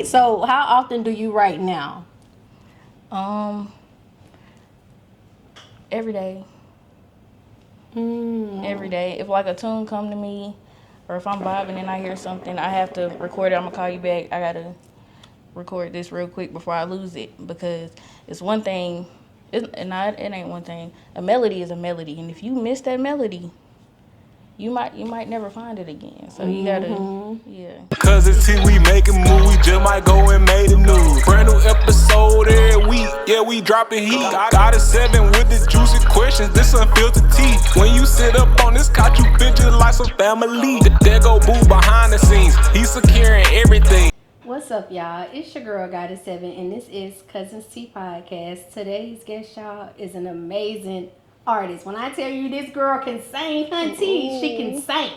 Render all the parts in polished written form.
Okay, so how often do you write now? Every day. Every day. If like a tune come to me, or if I'm vibing and I hear something, I have to record it. I'm gonna call you back. I gotta record this real quick before I lose it, because it's one thing. It ain't one thing. A melody is a melody, and if you miss that melody, you might never find it again. So you gotta, yeah. Cuz it's T, we making move, we just might go and make the news. Brand new episode every week, yeah, we dropping heat. Got a 7 with the juicy questions, this unfiltered tea. When you sit up on this couch, you feel just like some family. There go Boo behind the scenes, he's securing everything. What's up, y'all? It's your girl, Goddess7, and this is Cuzns Tea Podcast. Today's guest, y'all, is an amazing artist. When I tell you this girl can sing, hunty, she can sing.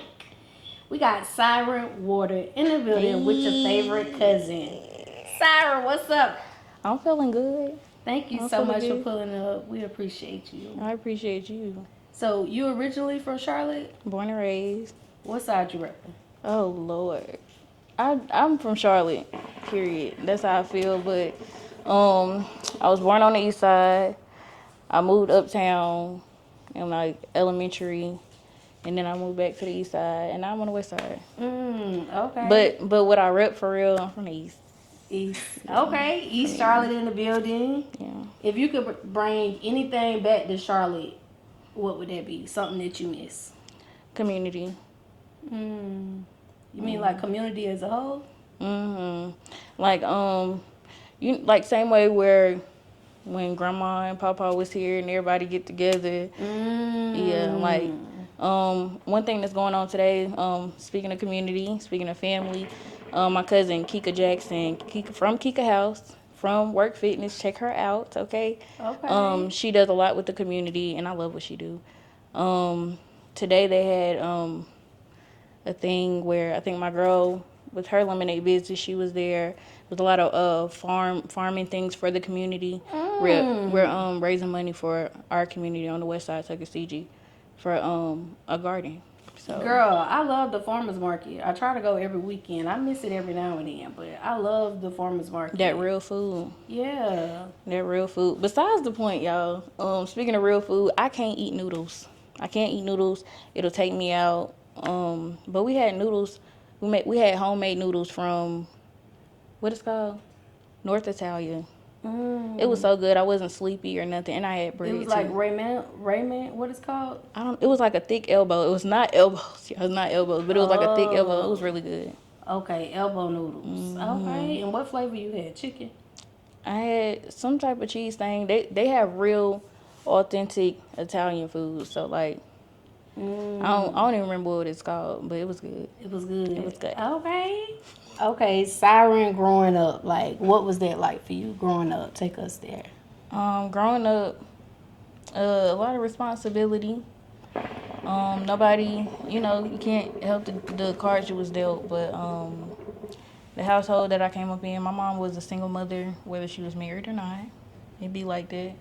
We got Syren Water in the building with your favorite cousin. Syren, what's up? I'm feeling good. Thank you so much for pulling up. We appreciate you. I appreciate you. So, you originally from Charlotte? Born and raised. What side you repping? Oh, Lord. I'm from Charlotte, period. That's how I feel. But I was born on the east side. I moved uptown in like elementary, and then I moved back to the east side, and now I'm on the west side. Okay. But what I rep for real, I'm from the east. East. Okay. East Charlotte in the building. Yeah. If you could bring anything back to Charlotte, what would that be? Something that you miss? Community. You mean like community as a whole? Like you like same way where when grandma and papa was here and everybody get together. Yeah, like one thing that's going on today, speaking of community, speaking of family, my cousin Kika Jackson, from Kika House, from Work Fitness, check her out, okay? Okay. She does a lot with the community, and I love what she do. Today they had a thing where I think my girl with her lemonade business, she was there with a lot of farming things for the community. We're raising money for our community on the west side, Tuckasegee, for a garden. So Girl, I love the farmers market. I try to go every weekend. I miss it every now and then, but I love the farmers market. that real food. Yeah. That real food. Besides the point, y'all. Speaking of real food, I can't eat noodles. It'll take me out. But we had noodles. We had homemade noodles from what it's called, North Italia. It was so good. I wasn't sleepy or nothing, and I had bread. It was like ramen. What it's called? It was like a thick elbow. It was not elbows. It was not elbows, but it was like a thick elbow. It was really good. Okay, elbow noodles. Okay, and what flavor you had? Chicken? I had some type of cheese thing. They have real, authentic Italian food. So like, I don't even remember what it's called, but it was good. It was good. It was good. Okay, Syren growing up, like, what was that like for you growing up? Take us there. Growing up, a lot of responsibility. Nobody, you can't help the cards you was dealt, but the household that I came up in, my mom was a single mother, whether she was married or not. It'd be like that.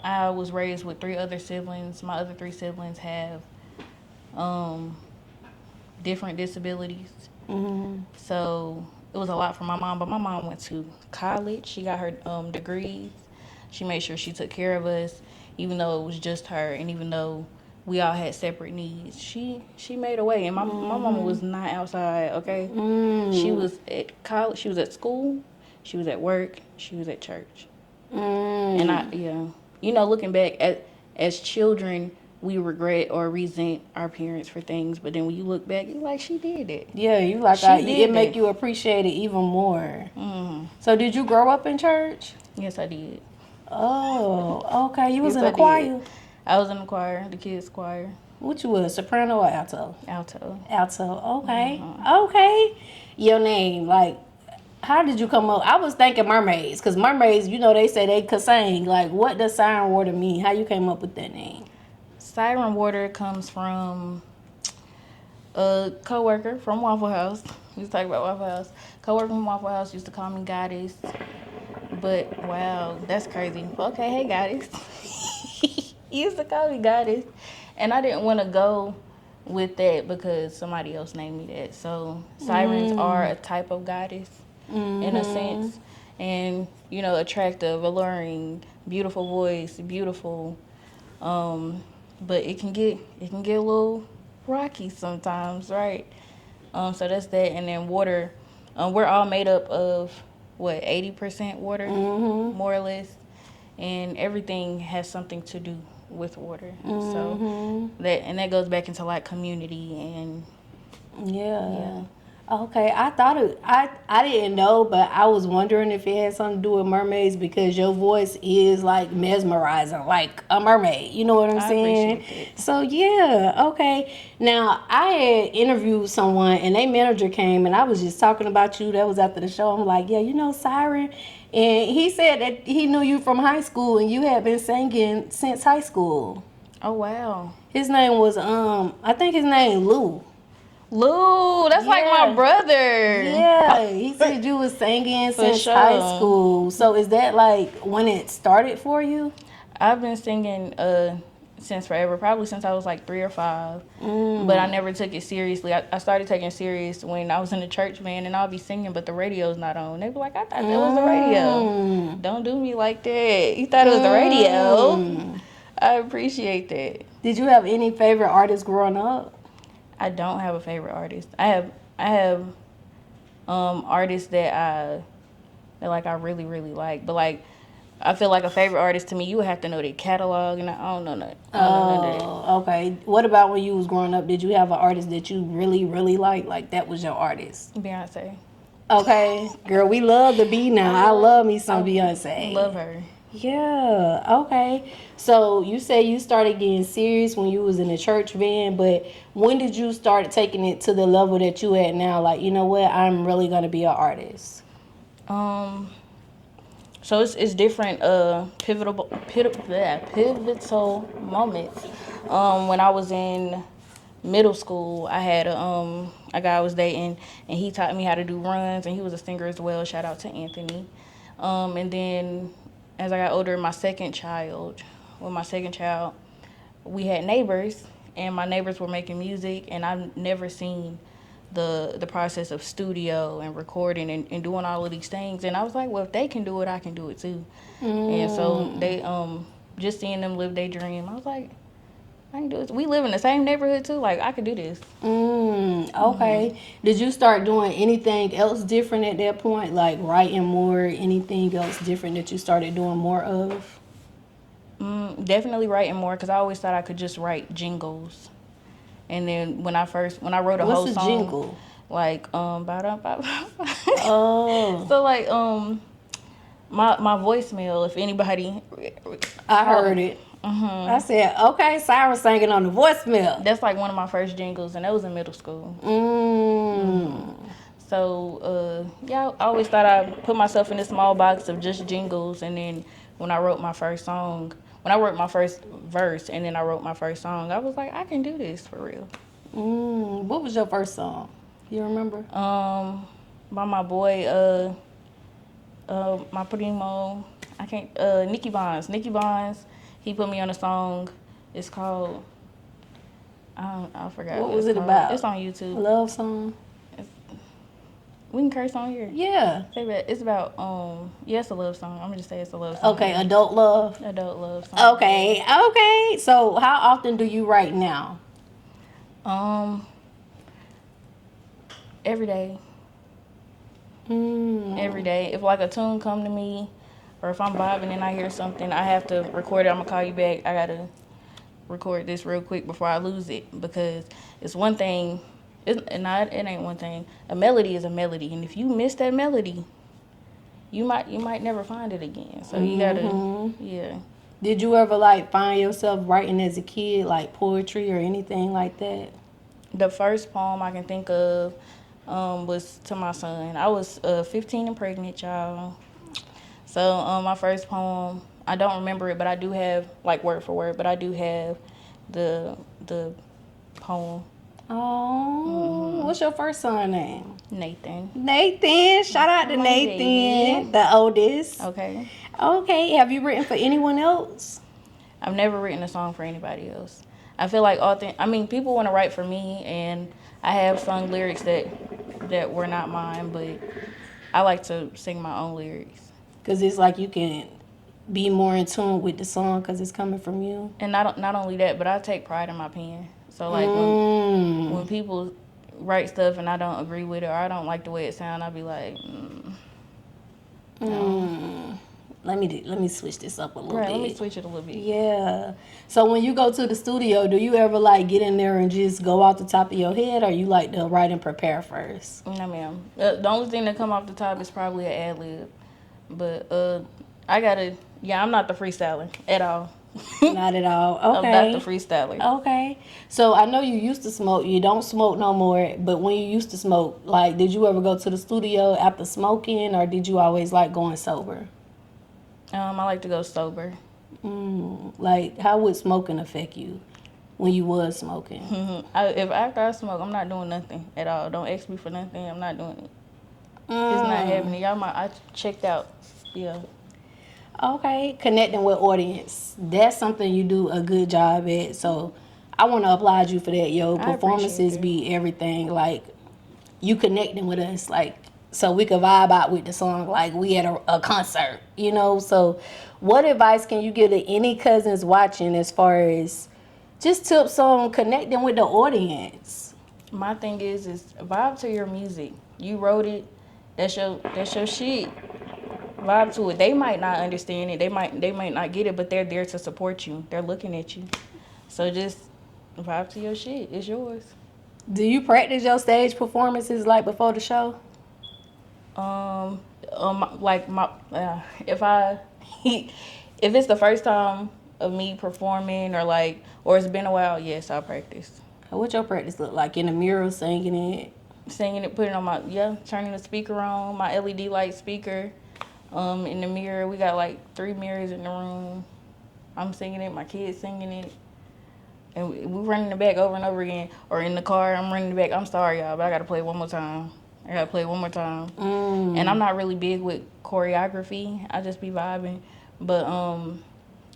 I was raised with 3 other siblings. My other 3 siblings have different disabilities. So it was a lot for my mom, but my mom went to college. She got her degrees. She made sure she took care of us, even though it was just her, and even though we all had separate needs. She made a way, and my mama was not outside. Okay, she was at college. She was at school. She was at work. She was at church. And looking back as children, we regret or resent our parents for things, but then when you look back, you're like, she did it. Yeah, you like it make you appreciate it even more. So did you grow up in church? Yes, I did. Oh, okay. You was Yes, in the choir? I was in the choir, the kids' choir. What you was, soprano or alto? Alto. Okay. Okay. Your name, like, how did you come up? I was thinking mermaids, because mermaids, they say they could sing. Like, what does Syren Water mean? How you came up with that name? Syren Water comes from a coworker from Waffle House. We was talking about Waffle House. Coworker from Waffle House used to call me Goddess. But wow, that's crazy. Okay, hey Goddess. He used to call me Goddess, and I didn't want to go with that because somebody else named me that. So sirens are a type of goddess. in a sense. And, you know, attractive, alluring, beautiful voice, beautiful. But it can get a little rocky sometimes, right? So that's that. And then water, we're all made up of what, 80% water, more or less, and everything has something to do with water. So that goes back into like community and Yeah. Okay, I didn't know, but I was wondering if it had something to do with mermaids because your voice is like mesmerizing, like a mermaid. You know what I'm saying? appreciate it. So yeah, okay. Now I had interviewed someone and their manager came and I was just talking about you. That was after the show. I'm like, yeah, you know Syren, and he said that he knew you from high school and you had been singing since high school. Oh wow. His name was I think his name Lou. Lou, that's like my brother. Yeah, he said you was singing since sure. high school. So is that like when it started for you? I've been singing since forever, probably since I was like 3 or 5. But I never took it seriously. I started taking it serious when I was in the church band, and I'll be singing, but the radio's not on. They be like, I thought that was the radio. Don't do me like that. You thought it was the radio. I appreciate that. Did you have any favorite artists growing up? I don't have a favorite artist. I have artists that I really, really like. But like I feel like a favorite artist to me, you would have to know their catalog, and I don't know none. Oh, okay. What about when you was growing up? Did you have an artist that you really, really liked? Like that was your artist? Beyonce. Okay, girl, we love the B now. I love me some Beyonce. Love her. Yeah, okay. So you say you started getting serious when you was in the church band, but when did you start taking it to the level that you at now? Like, you know what, I'm really gonna be an artist. So it's different pivotal moments. When I was in middle school, I had a guy I was dating, and he taught me how to do runs, and he was a singer as well. Shout out to Anthony. And then as I got older, with my second child, we had neighbors, and my neighbors were making music, and I've never seen the process of studio and recording and doing all of these things. And I was like, well, if they can do it, I can do it too. And so they just seeing them live their dream, I was like, I can do it. We live in the same neighborhood too. Like, I could do this. Okay. Did you start doing anything else different at that point? Like writing more, anything else different that you started doing more of? Definitely writing more, because I always thought I could just write jingles. And then when I wrote a whole song. What's a jingle? Like, Oh. So like, my voicemail, if anybody. I heard it. I said, okay, Syren singing on the voicemail. That's like one of my first jingles, and that was in middle school. So, yeah, I always thought I'd put myself in this small box of just jingles. And then when I wrote my first song, when I wrote my first verse and then I wrote my first song, I was like, I can do this for real. What was your first song? You remember? By my boy, my primo, Nicky Bonds. He put me on a song. It's called, I forgot. What was it about? It's on YouTube. A love song? We can curse on here. Yeah. It's about, it's a love song. I'm going to just say it's a love song. Okay, adult love? Adult love song. Okay. So how often do you write now? Every day. Every day. If like a tune come to me, or if I'm vibing and I hear something, I have to record it. I'm gonna call you back. I gotta record this real quick before I lose it, because it's one thing. It ain't one thing. A melody is a melody, and if you miss that melody, you might never find it again. So you gotta, yeah. Did you ever like find yourself writing as a kid, like poetry or anything like that? The first poem I can think of was to my son. I was 15 and pregnant, y'all. So my first poem, I don't remember it, but I do have, like word for word, but I do have the poem. Oh, what's your first son name? Nathan. Shout out to Nathan, baby. the oldest. Okay. Okay, have you written for anyone else? I've never written a song for anybody else. I feel like people want to write for me, and I have sung lyrics that were not mine, but I like to sing my own lyrics. Because it's like you can be more in tune with the song because it's coming from you. And not only that, but I take pride in my pen. So like when people write stuff and I don't agree with it or I don't like the way it sounds, I'll be like, no. Let me switch this up a little bit. Let me switch it a little bit. Yeah. So when you go to the studio, do you ever like get in there and just go off the top of your head, or you like to write and prepare first? No, ma'am. The only thing that come off the top is probably an ad lib, but I'm not the freestyler at all. Not at all. Okay. I'm not the freestyler. Okay. So I know you used to smoke. You don't smoke no more. But when you used to smoke, like, did you ever go to the studio after smoking, or did you always like going sober? I like to go sober. Like, how would smoking affect you when you was smoking? If after I smoke, I'm not doing nothing at all. Don't ask me for nothing. I'm not doing it. It's not happening. I checked out. Yeah. Okay, connecting with audience. That's something you do a good job at. So I want to applaud you for that, yo. Performances be everything. Like, you connecting with us, like, so we could vibe out with the song like we at a concert, you know? So what advice can you give to any cousins watching as far as just tips on connecting with the audience? My thing is vibe to your music. You wrote it. That's your shit. Vibe to it. They might not understand it. They might not get it, but they're there to support you. They're looking at you. So just vibe to your shit. It's yours. Do you practice your stage performances like before the show? If it's the first time of me performing or it's been a while, yes, I'll practice. What your practice look like? In the mirror, singing it, putting on turning the speaker on, my LED light speaker. In the mirror, we got like 3 mirrors in the room. I'm singing it, my kids singing it. And we running it back over and over again. Or in the car, I'm running it back. I'm sorry, y'all, but I got to play it one more time. And I'm not really big with choreography. I just be vibing. But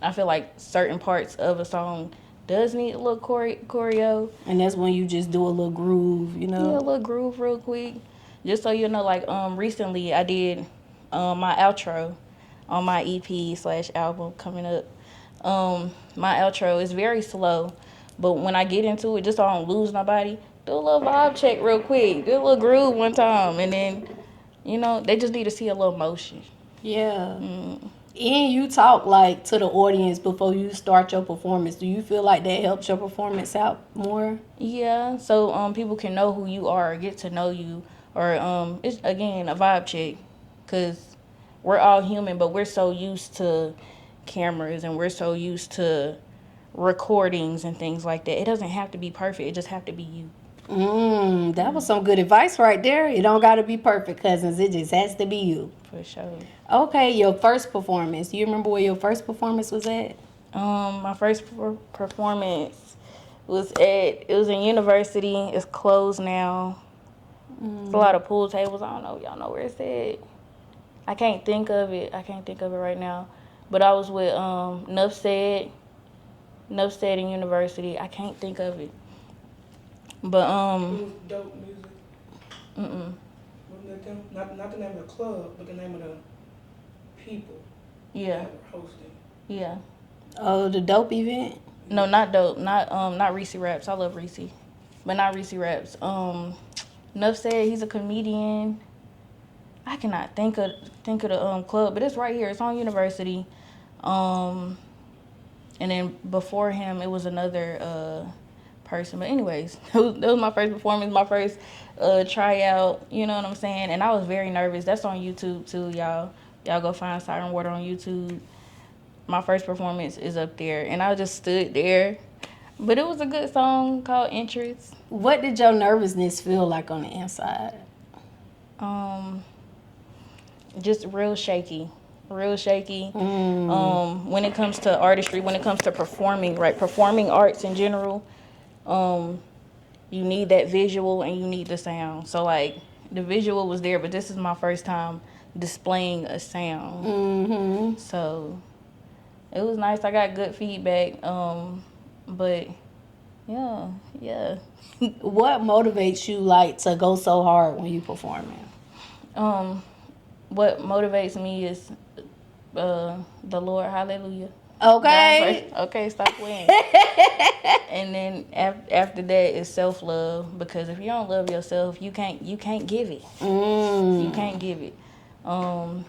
I feel like certain parts of a song does need a little choreo. And that's when you just do a little groove, you know? Yeah, a little groove real quick. Just so you know, like recently I did my outro on my EP/album coming up. My outro is very slow, but when I get into it, just so I don't lose nobody, do a little vibe check real quick. Do a little groove one time, and then, they just need to see a little motion. Yeah. And you talk like to the audience before you start your performance. Do you feel like that helps your performance out more? Yeah. So people can know who you are, get to know you, or it's again a vibe check, because we're all human, but we're so used to cameras and we're so used to recordings and things like that. It doesn't have to be perfect. It just have to be you. That was some good advice right there. It don't got to be perfect, Cuzns. It just has to be you. For sure. Okay, your first performance. Do you remember where your first performance was at? My first performance was in university. It's closed now. It's a lot of pool tables. I don't know if y'all know where it's at. I can't think of it right now. But I was with Nuff Said in university. I can't think of it. But dope music. Not the name of the club, but the name of the people. Yeah. That were hosting. Yeah. Oh, the dope event? No, not dope. Not Reese Raps. I love Reese, but not Reese Raps. Nuff Said, he's a comedian. I cannot think of the club, but it's right here. It's on University. And then before him, it was another person. But anyways, that was my first performance, my first tryout. You know what I'm saying? And I was very nervous. That's on YouTube too, y'all. Y'all go find Syren Water on YouTube. My first performance is up there, and I just stood there. But it was a good song called Interest. What did your nervousness feel like on the inside? Just real shaky. When it comes to artistry, when it comes to performing, right? Performing arts in general, you need that visual and you need the sound. So like the visual was there, but this is my first time displaying a sound. So it was nice. I got good feedback. But yeah. What motivates you like to go so hard when you performing? what motivates me is the Lord. Hallelujah. Okay. Okay, stop playing. And then after that is self-love, because if you don't love yourself, you can't give it. You can't give it. And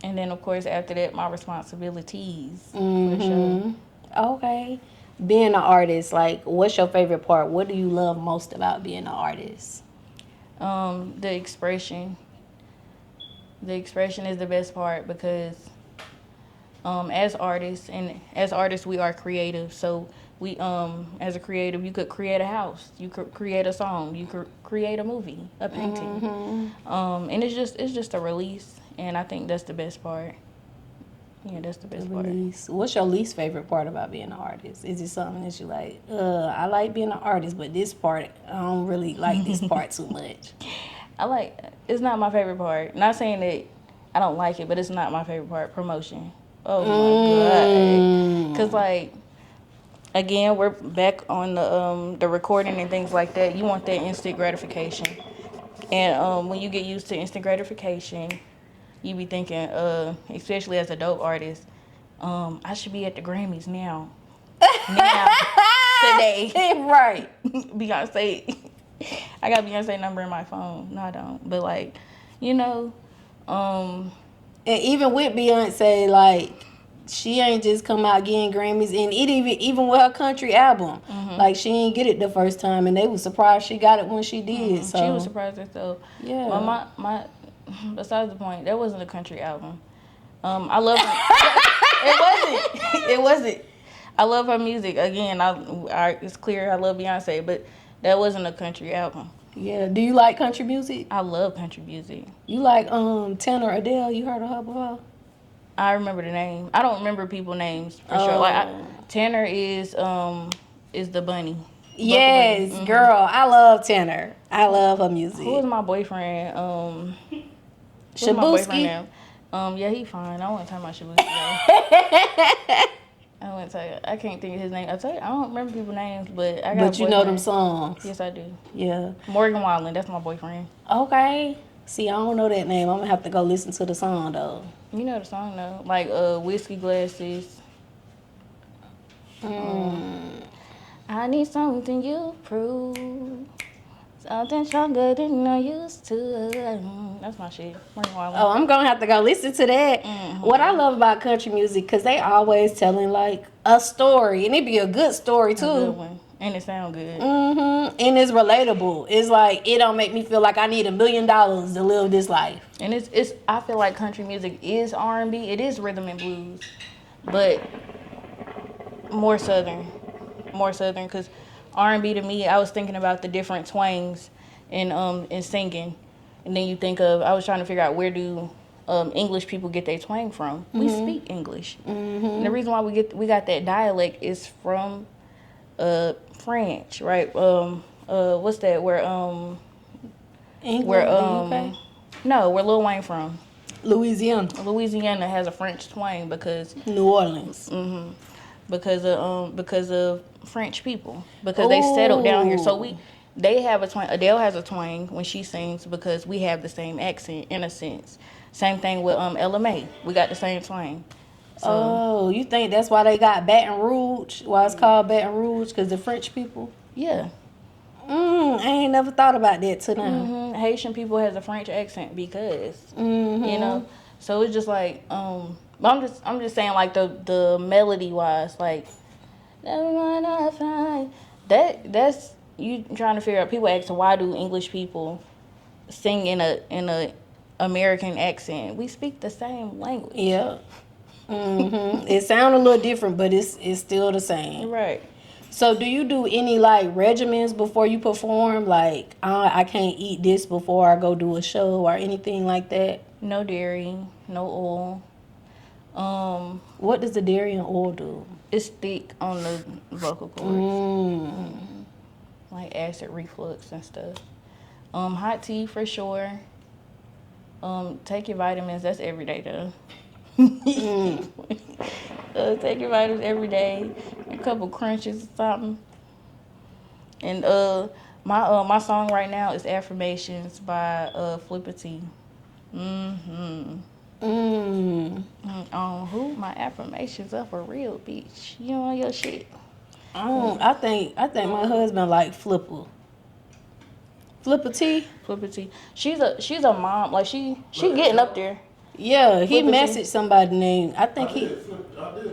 then of course after that, my responsibilities for sure. Okay. Being an artist, like, what's your favorite part? What do you love most about being an artist? The expression. The expression is the best part, because as artists we are creative. So we as a creative, you could create a house, you could create a song, you could create a movie, a painting. And it's just a release, and I think that's the best part. Yeah, that's the best part. What's your least favorite part about being an artist? Is it something that you like? I like being an artist, but this part, I don't really like this part too much. It's not my favorite part. Not saying that I don't like it, but it's not my favorite part. Promotion. Oh my God. Cause like, again, we're back on the recording and things like that. You want that instant gratification, and when you get used to instant gratification, you be thinking, especially as a dope artist, I should be at the Grammys now, today. Right. Beyonce. I got Beyonce number in my phone. No, I don't. But like, you know, and even with Beyonce, like, she ain't just come out getting Grammys, and it even with her country album, like, she ain't get it the first time, and they was surprised she got it when she did. So she was surprised herself. Yeah. My besides the point, that wasn't a country album. I love her. It wasn't. I love her music. Again, it's clear I love Beyonce, but that wasn't a country album. Yeah. Do you like country music? I love country music. You like Tanner Adele? You heard of her before? I remember the name. I don't remember people's names for sure. Like Tanner is the bunny. Yes, girl. I love Tanner. I love her music. Who was my boyfriend? Shabuski. Yeah, he fine. I want to talk about Shabuski. I want to tell you. I can't think of his name. I tell you, I don't remember people's names, but I got. But you know them songs. Yes, I do. Yeah. Morgan Wallen. That's my boyfriend. Okay. See, I don't know that name. I'm gonna have to go listen to the song though. You know the song though, like whiskey glasses. I need something you prove. Something stronger than I used to. That's my shit. Oh, I'm gonna have to go listen to that. What I love about country music, cause they always telling like a story, and it be a good story too. A good one. And it sound good. And it's relatable. It's like, it don't make me feel like I need $1 million to live this life. And it's I feel like country music is R&B. It is rhythm and blues, but more southern, because R&B to me, I was thinking about the different twangs in singing, and then you think of, I was trying to figure out where do English people get their twang from. We speak English, and the reason why we got that dialect is from French, right? What's that? Where England, where UK? No, where Lil Wayne from? Louisiana. Louisiana has a French twang because New Orleans. Because of French people, because they settled down here. So they have a twang. Adele has a twang when she sings because we have the same accent in a sense. Same thing with LMA. We got the same twang. So, you think that's why they got Baton Rouge? Why it's called Baton Rouge? Because the French people? Yeah. I ain't never thought about that till now. Haitian people has a French accent because you know. So it's just like I'm just saying, like, the melody wise, like that's you trying to figure out. People asking, why do English people sing in a American accent? We speak the same language. Yeah. It sounds a little different, but it's still the same. Right. So do you do any like regimens before you perform? Like, I can't eat this before I go do a show or anything like that? No dairy, no oil. What does the dairy and oil do? It's thick on the vocal cords. Like acid reflux and stuff. Hot tea for sure. Take your vitamins. That's every day though. Take your vitamins every day. A couple crunches or something. And my song right now is Affirmations by Flipper T. Mm-hmm. Mm. On who? My affirmations up a real bitch. You on your shit. I think my husband like Flipper. Flipper T. Flipper T. She's a mom. Like she getting up there. Yeah, he Flipper T. messaged somebody named. I think I did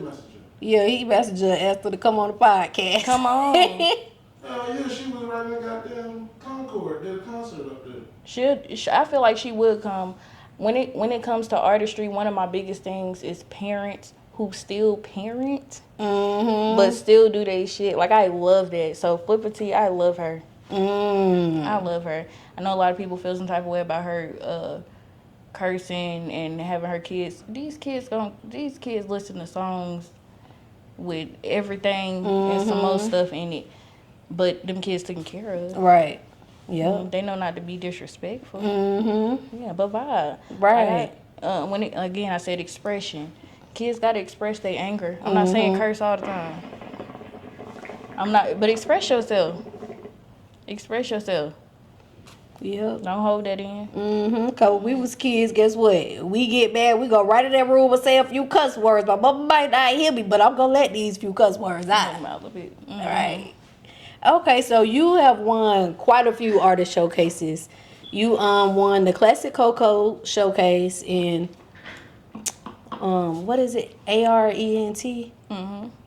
message her. Yeah, he messaged her, asked her to come on the podcast. Come on. Yeah, she was right in the goddamn Concord. Did a concert up there. I feel like she would come. When it comes to artistry, one of my biggest things is parents who still parent, but still do they shit. Like, I love that. So Flipper T, I love her. I love her. I know a lot of people feel some type of way about her cursing and having her kids. These kids listen to songs with everything and some more stuff in it, but them kids taken care of. Right. Yeah. They know not to be disrespectful. Yeah, but vibe. Right. I said expression. Kids gotta express their anger. I'm not saying curse all the time. But express yourself. Express yourself. Yep. Don't hold that in. Cause we was kids, guess what? We get mad, we go right in that room and say a few cuss words. My mama might not hear me, but I'm gonna let these few cuss words out. Right. Okay, so you have won quite a few artist showcases. You won the Classic Coco showcase in what is it? ARENT?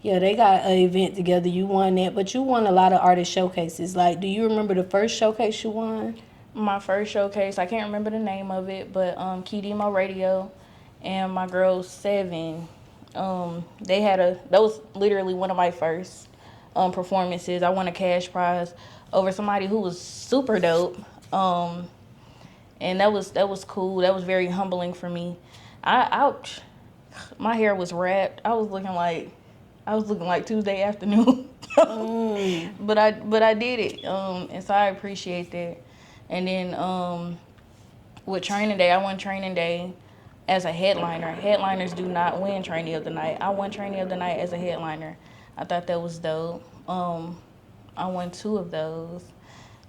Yeah, they got an event together. You won that, but you won a lot of artist showcases. Like, do you remember the first showcase you won? My first showcase, I can't remember the name of it, but Key Demo Radio and my girl Seven, that was literally one of my first performances. I won a cash prize over somebody who was super dope, and that was cool. That was very humbling for me. My hair was wrapped. I was looking like Tuesday afternoon, but I did it, and so I appreciate that. And then with Training Day, I won Training Day as a headliner. Headliners do not win Trainee of the Night. I won Trainee of the Night as a headliner. I thought that was dope. I won 2 of those.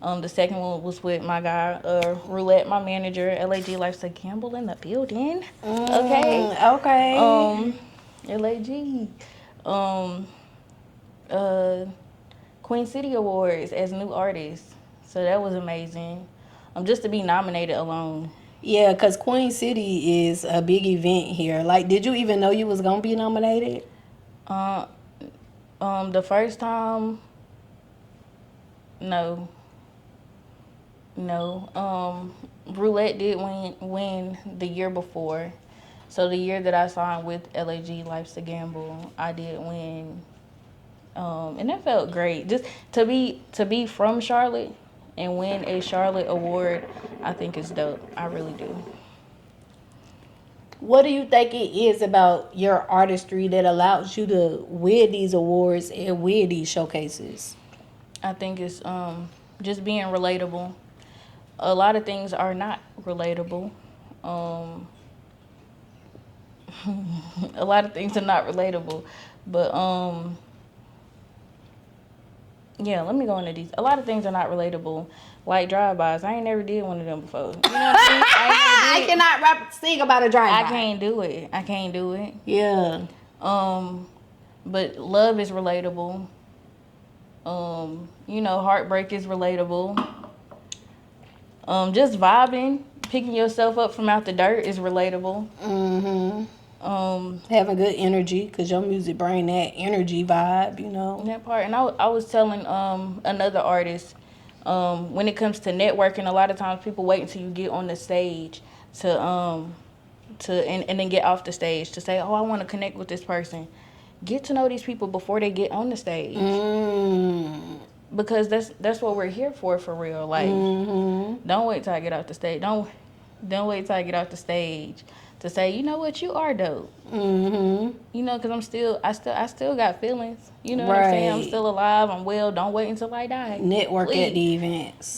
The second one was with my guy, Roulette, my manager, LAG Life's a Gamble in the building. Okay. LAG. Queen City Awards as new artist. So that was amazing. Just to be nominated alone. Yeah, because Queen City is a big event here. Like, did you even know you was going to be nominated? The first time, no. Roulette did win the year before. So the year that I signed with LAG Life's a Gamble, I did win. And that felt great. Just to be from Charlotte and win a Charlotte award, I think is dope. I really do. What do you think it is about your artistry that allows you to win these awards and win these showcases? I think it's just being relatable. A lot of things are not relatable. A lot of things are not relatable. But yeah, let me go into these. A lot of things are not relatable. Like drive-bys. I ain't never did one of them before. You know what I mean? I cannot sing about a drive-by. I can't do it. Yeah. But love is relatable. Heartbreak is relatable. Just vibing, picking yourself up from out the dirt is relatable. Having good energy, because your music bring that energy vibe, That part. And I was telling another artist, when it comes to networking, a lot of times people wait until you get on the stage and then get off the stage to say, oh, I want to connect with this person. Get to know these people before they get on the stage. Because that's what we're here for real. Like, don't wait till I get off the stage. Don't wait till I get off the stage to say, you know what, you are dope. Because I still got feelings. You know what I'm saying? I'm still alive. I'm well. Don't wait until I die. Network at the events.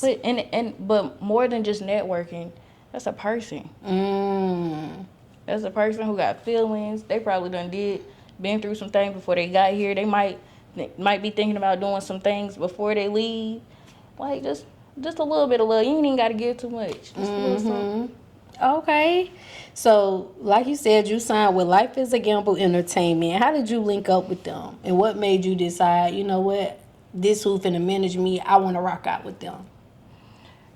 But more than just networking, that's a person. That's a person who got feelings. They probably been through some things before they got here. They might be thinking about doing some things before they leave. Like, just a little bit of love. You ain't even got to give too much. Just a little something. Okay. Okay. So, like you said, you signed with Life is a Gamble Entertainment. How did you link up with them? And what made you decide, you know what, this who finna manage me, I want to rock out with them?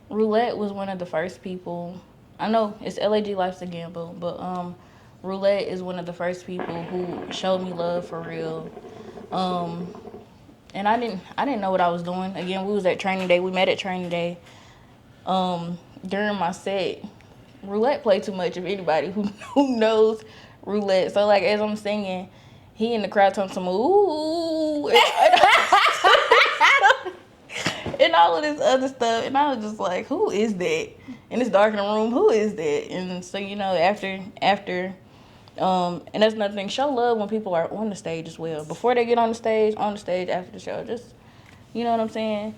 Roulette was one of the first people. I know it's LAG Life's a Gamble, but Roulette is one of the first people who showed me love for real. And I didn't know what I was doing. Again, we was at training day. We met at training day. During my set, Roulette played too much. If anybody who knows Roulette, so like as I'm singing, he in the crowd talking some ooh, and all of this other stuff, and I was just like, who is that? And it's dark in the room. Who is that? And so after. And that's another thing. Show love when people are on the stage as well. Before they get on the stage, after the show. Just, you know what I'm saying?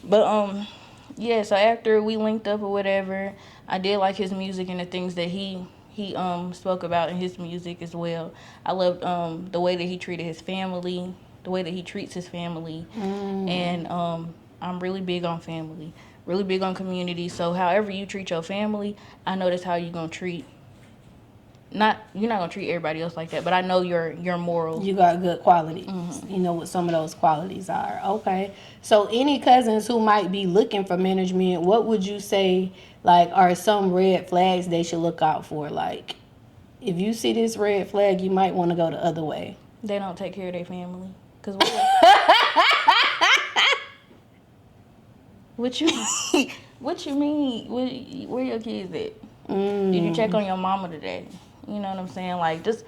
But, yeah, so after we linked up or whatever, I did like his music and the things that he spoke about in his music as well. I loved the way that he treated his family, the way that he treats his family. And I'm really big on family, really big on community. So however you treat your family, I know that's how you're going to treat. You're not gonna treat everybody else like that, but I know your morals. You got good qualities. You know what some of those qualities are. Okay. So any cousins who might be looking for management, what would you say like are some red flags they should look out for? Like if you see this red flag, you might want to go the other way. They don't take care of their family. Cause what you mean? What you mean? Where your kids at? Did you check on your mama today? You know what I'm saying? Like, just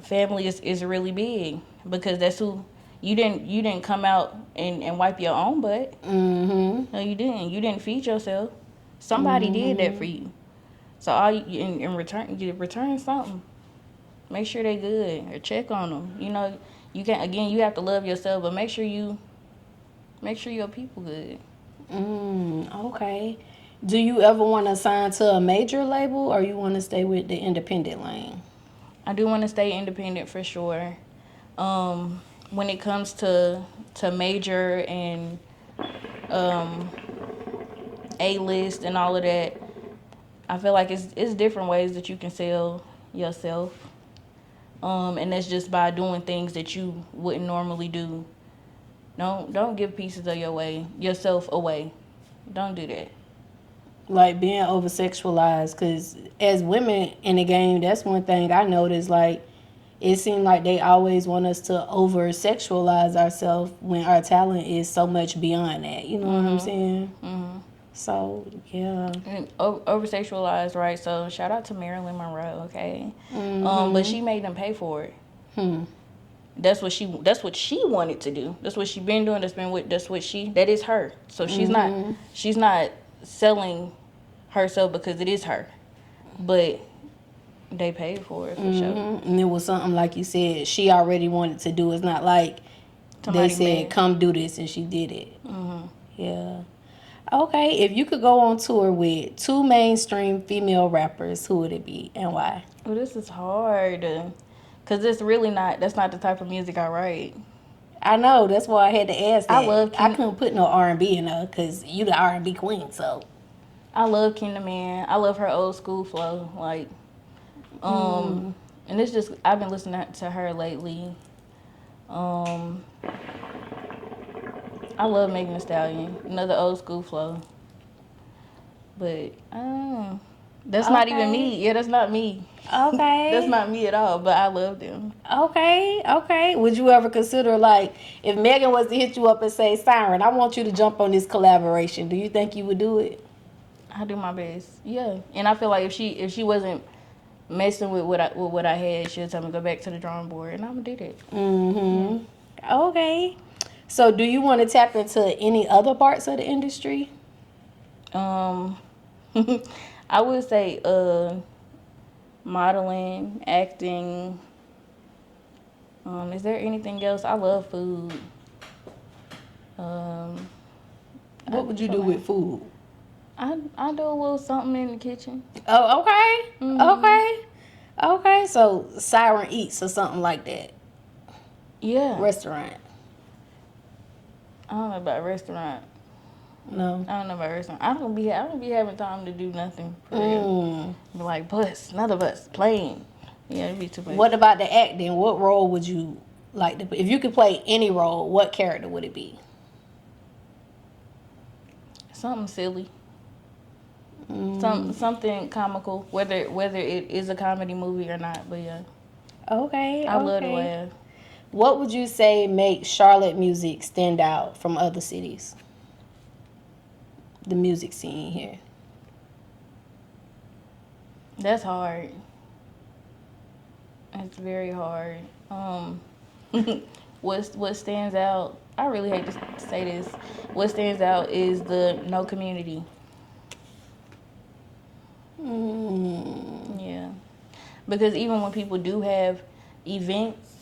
family is really big because that's who you didn't come out and wipe your own butt. No, you didn't. You didn't feed yourself. Somebody did that for you. So all you in return, you return something. Make sure they good or check on them. You know, you can't. Again, you have to love yourself, but make sure your people good. Okay. Do you ever want to sign to a major label or you want to stay with the independent lane? I do want to stay independent for sure. When it comes to major and A-list and all of that, I feel like it's different ways that you can sell yourself. And that's just by doing things that you wouldn't normally do. Don't give pieces of yourself away. Don't do that. Like being over sexualized, because as women in the game, that's one thing I noticed. Like it seemed like they always want us to over sexualize ourselves when our talent is so much beyond that. You know what I'm saying? So yeah, and over sexualized, right? So shout out to Marilyn Monroe, okay? But she made them pay for it. That's what she wanted to do. That's what she been doing. That is her. So she's not selling herself because it is her, but they paid for it for sure. And it was something like you said she already wanted to do. It's not like they said come do this and she did it. Yeah. Okay, if you could go on tour with 2 mainstream female rappers, who would it be and why? Well, this is hard because that's not the type of music I write. I know, that's why I had to ask that. I couldn't put no R&B in her because you the R&B queen, so. I love Kingdom Man. I love her old school flow, like, and it's just I've been listening to her lately. I love Megan Thee Stallion, another old school flow, but that's not even me. Yeah, that's not me. Okay. That's not me at all, but I love them. Okay. Would you ever consider, like, if Megan was to hit you up and say, Syren, I want you to jump on this collaboration, do you think you would do it? I do my best, yeah. And I feel like if she wasn't messing with what I had, she'll tell me to go back to the drawing board, and I'm gonna do that. Yeah. Okay. So do you want to tap into any other parts of the industry? I would say modeling, acting. Is there anything else? I love food. What would you do with food? I do a little something in the kitchen. Oh, okay. Okay. So Syren Eats or something like that. Yeah. Restaurant. I don't know about a restaurant. No. I don't know about wrestling. I don't be having time to do nothing for real. Be like bus, another bus, plane. Yeah, it'd be too much. What about the acting? What role would you like to play? If you could play any role, what character would it be? Something silly. Something comical, whether it is a comedy movie or not. But yeah. Okay. I love to laugh. What would you say makes Charlotte music stand out from other cities? The music scene here. That's hard. It's very hard. What stands out? I really hate to say this. What stands out is the no community. Yeah, because even when people do have events,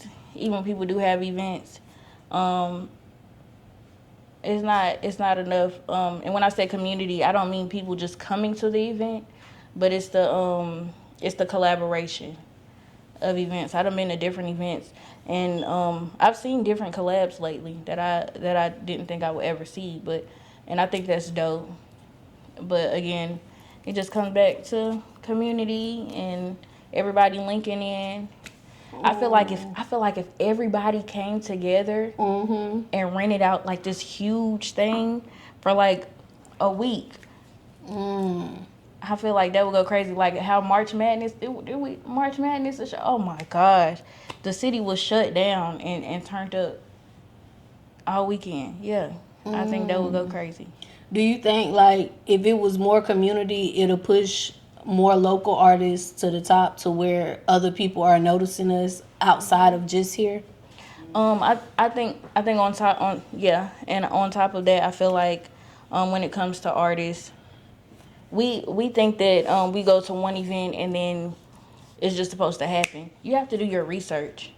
it's not enough. And when I say community, I don't mean people just coming to the event, but it's the collaboration of events. I've been to different events, and I've seen different collabs lately that I didn't think I would ever see, and I think that's dope. But again, it just comes back to community and everybody linking in. I feel like if everybody came together and rented out like this huge thing for like a week, I feel like that would go crazy. Like how March Madness, March Madness, oh my gosh, the city was shut down and turned up all weekend. Yeah, I think that would go crazy. Do you think like if it was more community, it'll push more local artists to the top to where other people are noticing us outside of just here? I think and on top of that, I feel like when it comes to artists, we think that we go to one event and then it's just supposed to happen. You have to do your research.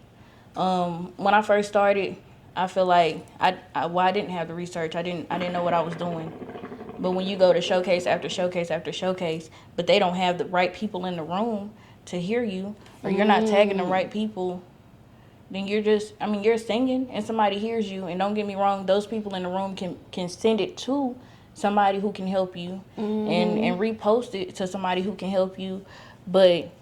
When I first started, I feel like I didn't have the research. I didn't know what I was doing. But when you go to showcase after showcase after showcase, but they don't have the right people in the room to hear you, or you're not tagging the right people, then you're singing and somebody hears you. And don't get me wrong, those people in the room can send it to somebody who can help you and repost it to somebody who can help you. But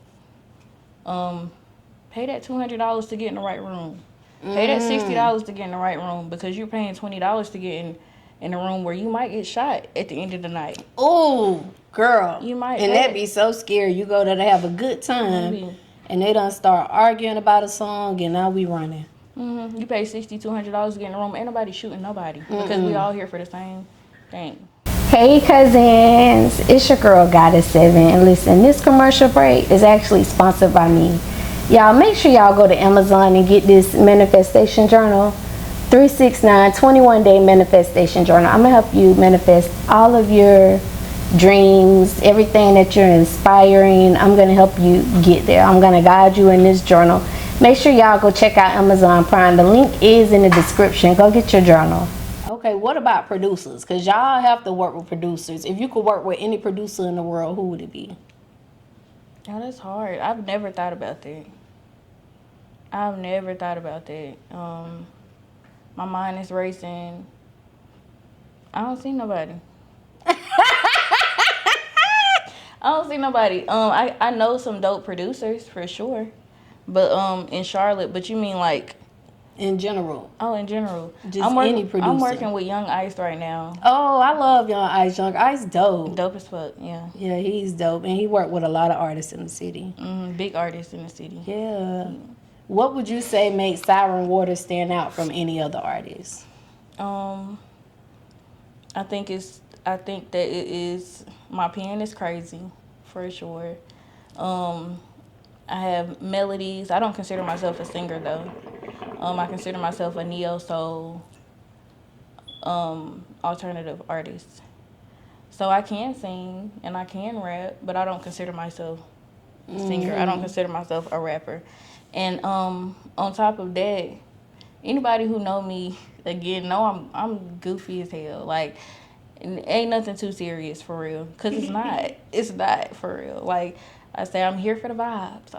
pay that $200 to get in the right room. Pay that $60 to get in the right room, because you're paying $20 to get in a room where you might get shot at the end of the night. Oh, girl. You might. And that'd be so scary. You go there to have a good time, and they done start arguing about a song, and now we running. You pay $200 to get in the room. Ain't nobody shooting nobody, because we all here for the same thing. Hey Cuzns, it's your girl Goddess7, and listen, this commercial break is actually sponsored by me. Y'all make sure y'all go to Amazon and get this manifestation journal, 369 21-day manifestation journal. I'm gonna help you manifest all of your dreams, everything that you're inspiring. I'm gonna help you get there. I'm gonna guide you in this journal. Make sure y'all go check out Amazon Prime. The link is in the description. Go get your journal. Okay, what about producers? Because y'all have to work with producers. If you could work with any producer in the world, who would it be? Oh, that's hard. I've never thought about that. My mind is racing. I don't see nobody. I know some dope producers for sure. But in Charlotte, but you mean like in general? Oh, in general. Just any producer. I'm working with Young Ice right now. Oh, I love Young Ice. Young Ice dope. Dope as fuck, yeah. Yeah, he's dope. And he worked with a lot of artists in the city. Big artists in the city. Yeah. What would you say makes Syren Water stand out from any other artist? I think that it is, my pen is crazy, for sure. I have melodies. I don't consider myself a singer though. I consider myself a neo-soul alternative artist. So I can sing and I can rap, but I don't consider myself a singer. I don't consider myself a rapper. And on top of that, anybody who know me, again, know I'm goofy as hell. Like, ain't nothing too serious for real, because it's not. It's not for real. Like I say, I'm here for the vibes.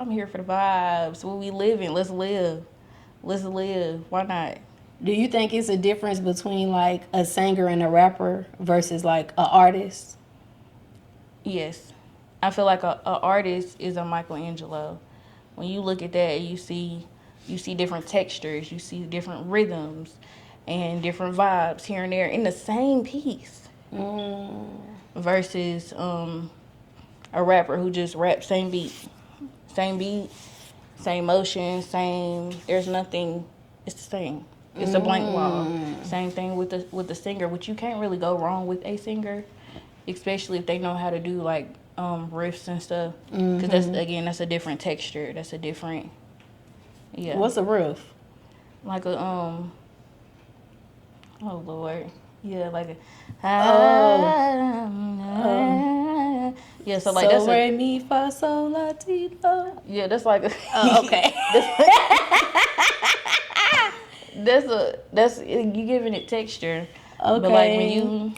What we living, let's live. Why not? Do you think it's a difference between like a singer and a rapper versus like an artist? Yes. I feel like a artist is a Michelangelo. When you look at that, you see different textures, you see different rhythms and different vibes here and there in the same piece. Versus a rapper who just raps same beat, same motion, same. There's nothing. It's the same. It's a blank wall. Same thing with the singer, which you can't really go wrong with a singer, especially if they know how to do like riffs and stuff. Because that's a different texture. That's a different. Yeah. What's a riff? Like a Oh Lord. Yeah, like a. Yeah, so like that's re mi fa sol la ti do. Yeah, that's like a. Okay. That's you giving it texture. Okay. But like when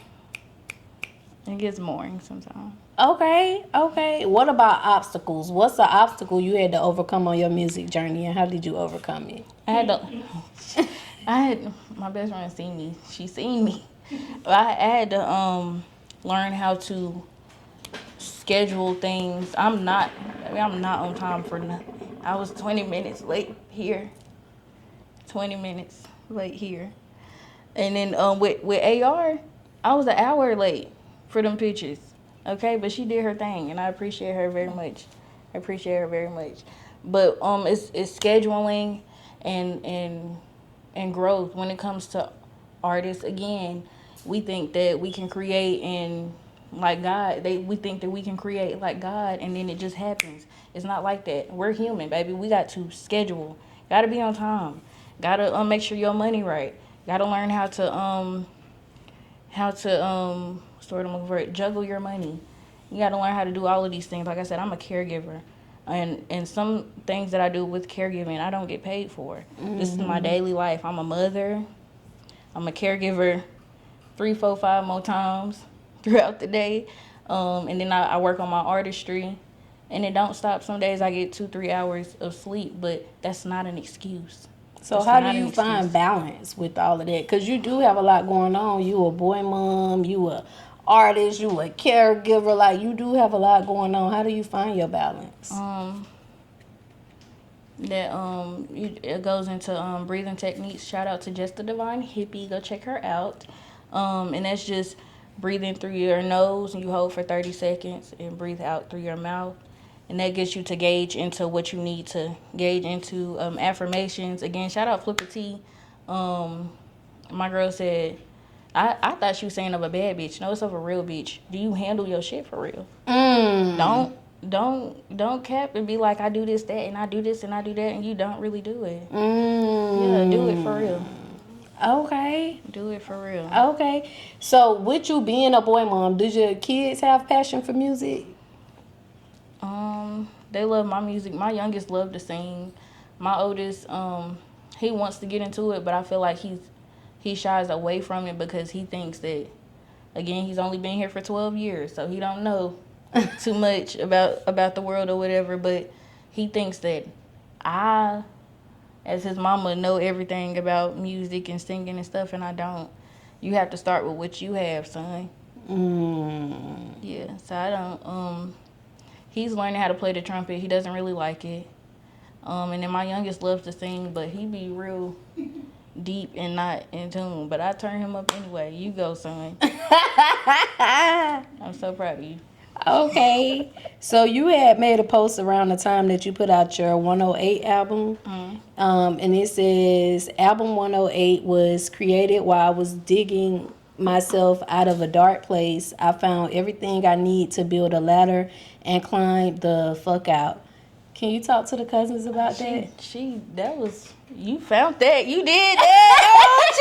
it gets boring sometimes. Okay. What about obstacles? What's the obstacle you had to overcome on your music journey, and how did you overcome it? I had my best friend seen me. She seen me. I had to learn how to schedule things. I'm not on time for nothing. I was 20 minutes late here. 20 minutes late here. And then with AR, I was an hour late for them pictures. Okay, but she did her thing, and I appreciate her very much. But it's scheduling and growth when it comes to artists. Again, we think that we can create and like God. We think that we can create like God, and then it just happens. It's not like that. We're human, baby. We got to schedule. Got to be on time. Got to make sure your money right. Got to learn how to juggle your money. You got to learn how to do all of these things. Like I said, I'm a caregiver. And some things that I do with caregiving, I don't get paid for. This is my daily life. I'm a mother. I'm a caregiver 3, 4, 5 more times throughout the day. And then I work on my artistry. And it don't stop. Some days I get 2, 3 hours of sleep, but that's not an excuse. So how do you find balance with all of that? Because you do have a lot going on. You a boy mom, you a artist, you a caregiver. Like, you do have a lot going on. How do you find your balance? It goes into breathing techniques. Shout out to Just the Divine Hippie. Go check her out. And that's just breathing through your nose, and you hold for 30 seconds and breathe out through your mouth. And that gets you to gauge into what you need to gauge into. Affirmations. Again, shout out Flipper T. My girl said, I thought she was saying of a bad bitch. No, it's of a real bitch. Do you handle your shit for real? Don't cap and be like, I do this, that, and I do this, and I do that, and you don't really do it. Yeah, do it for real. Okay. Do it for real. Okay. So, with you being a boy mom, did your kids have passion for music? They love my music. My youngest loved to sing. My oldest, he wants to get into it, but I feel like he shies away from it because he thinks that, again, he's only been here for 12 years, so he don't know too much about the world or whatever, but he thinks that I, as his mama, know everything about music and singing and stuff, and I don't. You have to start with what you have, son. Yeah, so I don't, he's learning how to play the trumpet. He doesn't really like it. And then my youngest loves to sing, but he be real deep and not in tune. But I turn him up anyway. You go, son. I'm so proud of you. Okay. So you had made a post around the time that you put out your 108 album. And it says, album 108 was created while I was digging myself out of a dark place. I found everything I need to build a ladder and climb the fuck out. Can you talk to the Cuzns about that? You found that. You did that.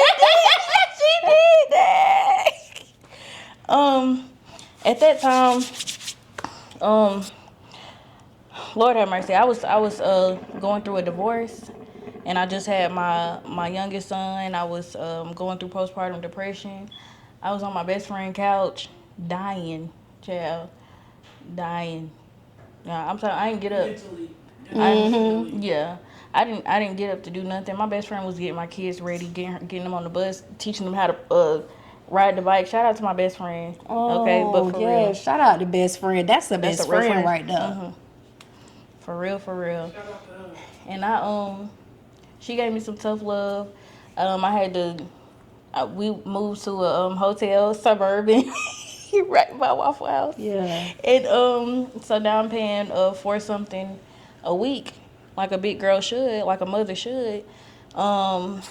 She did that. At that time, Lord have mercy, I was going through a divorce, and I just had my youngest son. I was going through postpartum depression. I was on my best friend's couch, dying, child, dying. I'm sorry, I didn't get up. I didn't get up to do nothing. My best friend was getting my kids ready, getting them on the bus, teaching them how to ride the bike. Shout out to my best friend. Oh, okay, but for real, shout out to best friend. That's the best friend right there. Mm-hmm. For real. Shout out to her. And she gave me some tough love. I had to. We moved to a hotel, suburban, right by Waffle House. Yeah. And so now I'm paying for something a week, like a big girl should, like a mother should. So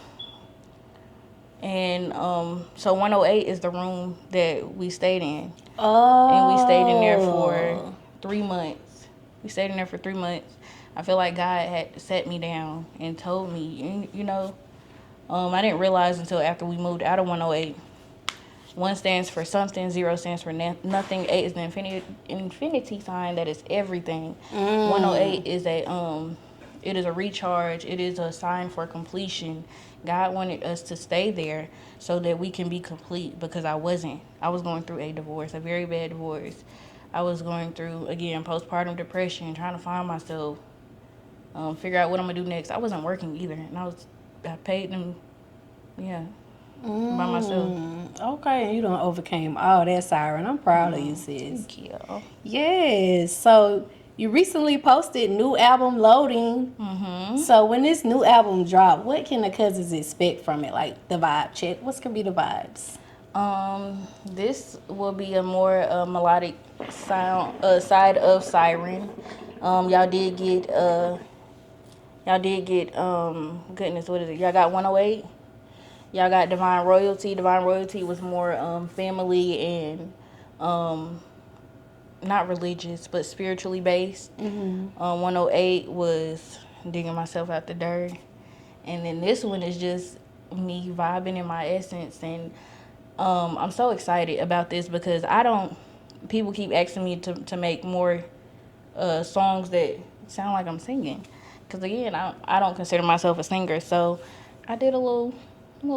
108 is the room that we stayed in. Oh. And we stayed in there for 3 months. I feel like God had sat me down and told me, I didn't realize until after we moved out of 108. 1 stands for something, 0 stands for nothing, 8 is the infinity sign that is everything. 108 is it is a recharge. It is a sign for completion. God wanted us to stay there so that we can be complete, because I wasn't. I was going through a divorce, a very bad divorce. I was going through, again, postpartum depression, trying to find myself, figure out what I'm going to do next. I wasn't working either, and I paid them, by myself. Okay, and you done overcame all that, Syren. I'm proud of you, sis. Thank you. Yes, so you recently posted new album loading. Mm-hmm. So when this new album drop, what can the Cuzns expect from it? Like the vibe check. What's gonna be the vibes? This will be a more melodic sound side of Syren. Y'all did get goodness, what is it? Y'all got 108. Y'all got Divine Royalty. Divine Royalty was more family and not religious, but spiritually based. 108 was digging myself out the dirt. And then this one is just me vibing in my essence. And I'm so excited about this because people keep asking me to make more songs that sound like I'm singing. Because again, I don't consider myself a singer. So I did a little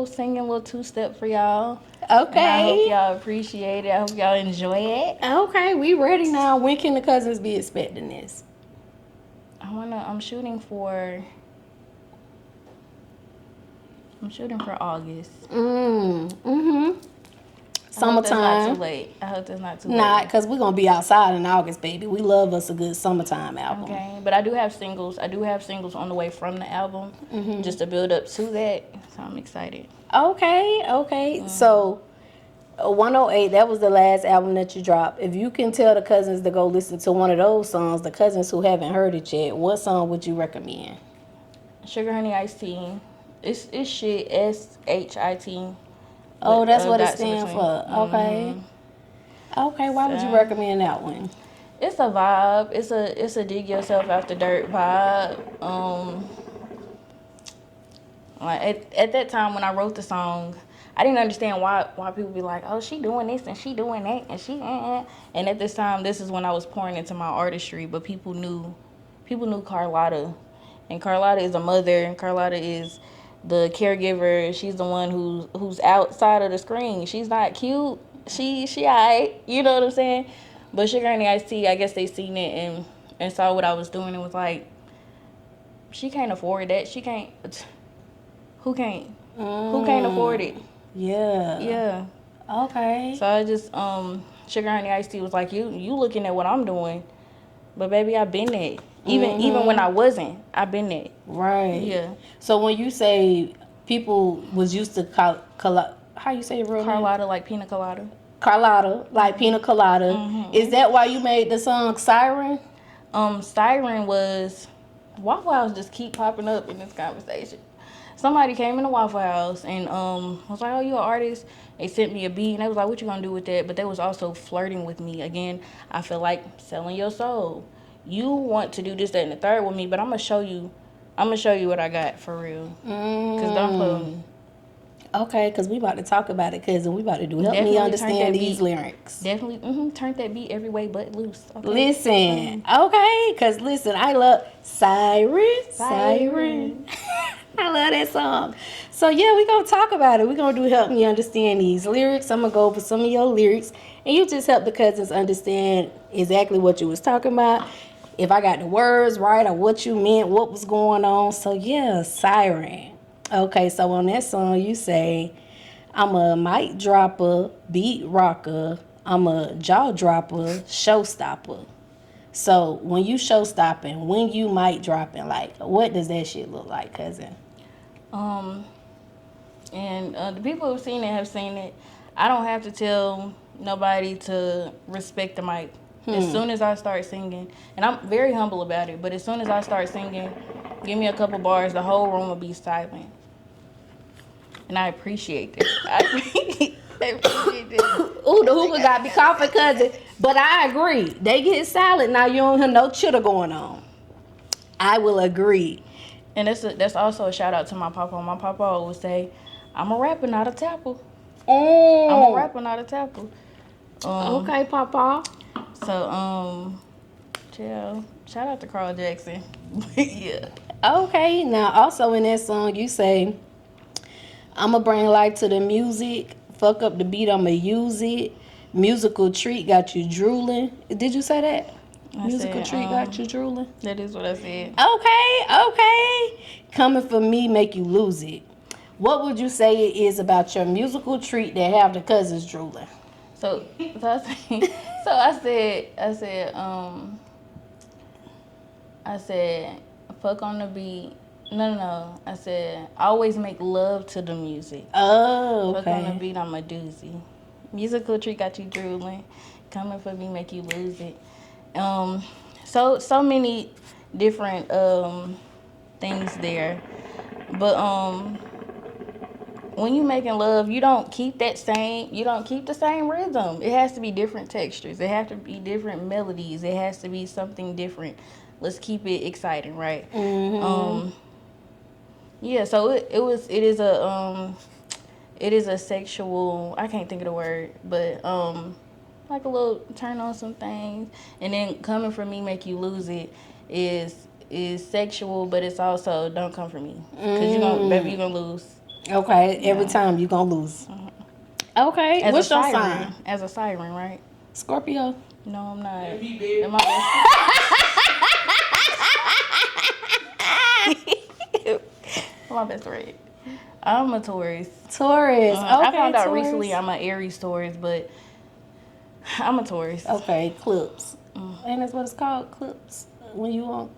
singing, a little 2-step for y'all. Okay. And I hope y'all appreciate it. I hope y'all enjoy it. Okay, we ready now. When can the Cuzns be expecting this? I'm shooting for August. Summertime. I hope that's not too late. Not, because we're going to be outside in August, baby. We love us a good summertime album. Okay, but I do have singles. On the way from the album, just to build up to that. So I'm excited. Okay. So 108, that was the last album that you dropped. If you can tell the Cuzns to go listen to one of those songs, the Cuzns who haven't heard it yet, what song would you recommend? Sugar Honey Iced Tea. It's shit, SHIT. Oh, that's what it stands for. Okay. Okay, why would you recommend that one? It's a vibe. It's a dig yourself out the dirt vibe. Like at that time when I wrote the song, I didn't understand why people be like, oh, she doing this and she doing that and she and at this time, this is when I was pouring into my artistry, but people knew Carlotta, and Carlotta is a mother, and Carlotta is the caregiver. She's the one who's outside of the screen. She's not cute. She alright. You know what I'm saying? But Sugar Honey Iced Tea, I guess they seen it and saw what I was doing and was like, she can't afford that. She can't. Who can't? Who can't afford it? Yeah. Yeah. Okay. So I just Sugar Honey Iced Tea was like, you looking at what I'm doing, but baby, I've been there. Even when I wasn't, I've been there. Right. Yeah. So when you say people was used to how you say it real name? Carlotta like pina colada. Carlotta like pina colada. Is that why you made the song Syren? Syren was Waffle House just keep popping up in this conversation. Somebody came in the Waffle House and was like, oh, you an artist? They sent me a beat and they was like, what you gonna do with that? But they was also flirting with me. Again, I feel like selling your soul. You want to do this, that, and the third with me, but I'm gonna show you what I got for real. Cause don't play with me. Okay, because we about to talk about it, cuz, and we about to help me understand these lyrics. Definitely, turn that beat every way but loose. Okay? Listen, okay, because listen, I love Syren. I love that song. So yeah, we're going to talk about it. We're going to help me understand these lyrics. I'm going to go over some of your lyrics, and you just help the Cuzns understand exactly what you was talking about. if I got the words right or what you meant, what was going on. So yeah, Syren. Okay, so on that song you say, I'm a mic dropper, beat rocker, I'm a jaw dropper, showstopper. So when you show stopping, when you mic dropping, like what does that shit look like, cousin? And the people who've seen it have seen it. I don't have to tell nobody to respect the mic. As soon as I start singing, and I'm very humble about it, but as soon as I start singing, give me a couple bars, the whole room will be silent. And I appreciate that. I appreciate that. Ooh, the hookah got me coughing, cousin. But I agree. They get silent. Now you don't hear no chitter going on. I will agree. And that's also a shout out to my papa. My papa always say, I'm a rapper, not a tapper. I'm a rapper, not a tapper. Okay, papa. So, yeah, shout out to Carl Jackson. Yeah. Okay, now also in that song you say, I'ma bring life to the music, fuck up the beat, I'ma use it. Musical treat got you drooling. Did you say that? Musical treat got you drooling? That is what I said. Okay. Coming for me make you lose it. What would you say it is about your musical treat that have the Cuzns drooling? So I said, fuck on the beat. No. I said, always make love to the music. Oh, okay. Fuck on the beat, I'm a doozy. Musical treat got you drooling. Coming for me, make you lose it. So many different things there. But when you making love, you don't keep the same rhythm. It has to be different textures. It has to be different melodies. It has to be something different. Let's keep it exciting, right? Mm-hmm. Yeah, so it is a sexual, I can't think of the word, but like a little turn on some things. And then coming for me make you lose it is sexual, but it's also don't come for me. Because you're gonna lose. Okay, every time you're going to lose. Okay, As what's a your siren, sign? As a siren, right? Scorpio. No, I'm not. Am My best friend. I'm a Taurus. Taurus. Okay, I found out Taurus. recently I'm an Aries Taurus, but I'm a Taurus. Okay, clips. And that's what it's called, clips. When you on.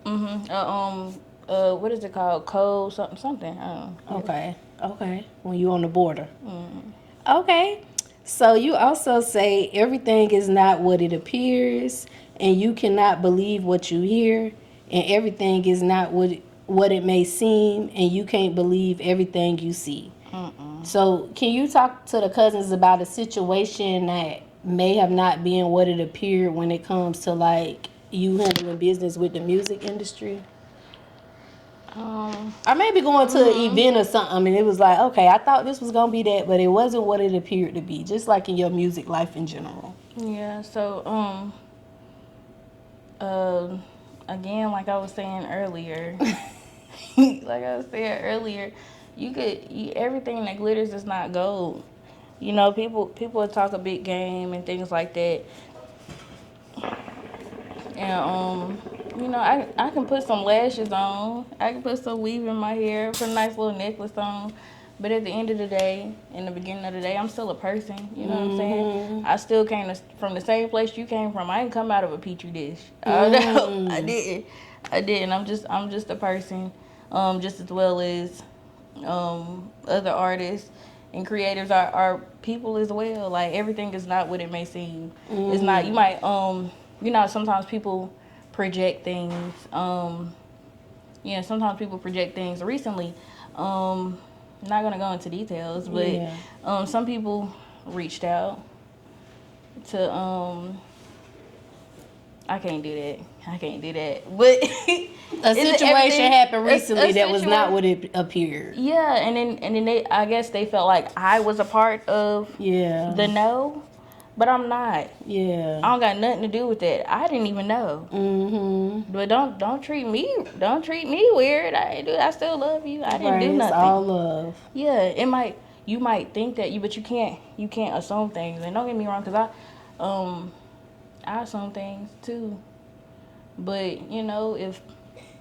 What is it called? Code something. I don't know. Okay. When you on the border. Okay. So you also say everything is not what it appears, and you cannot believe what you hear, and everything is not what it may seem, and you can't believe everything you see. So can you talk to the Cuzns about a situation that may have not been what it appeared when it comes to like you handling business with the music industry? Or maybe going to an event or something and it was like, okay, I thought this was going to be that, but it wasn't what it appeared to be, just like in your music life in general. Yeah, so, again, like I was saying earlier, everything that glitters is not gold. You know, people talk a big game and things like that. And, you know, I can put some lashes on. I can put some weave in my hair, put a nice little necklace on. But at the end of the day, in the beginning of the day, I'm still a person. You know what I'm saying? I still came from the same place you came from. I didn't come out of a petri dish. I didn't. I'm just a person, just as well as other artists and creators are people as well. Like everything is not what it may seem. It's not. You might you know, sometimes people project things. Sometimes people project things. Recently, I'm not gonna go into details, but some people reached out to I can't do that. But a situation happened recently that was not what it appeared. Yeah, and then I guess they felt like I was a part of the no. But I'm not. Yeah. I don't got nothing to do with that. I didn't even know. But don't treat me weird. I still love you. I didn't do nothing. It's all love. Yeah. You might think that but you can't assume things. And don't get me wrong, because I assume things too. But you know, if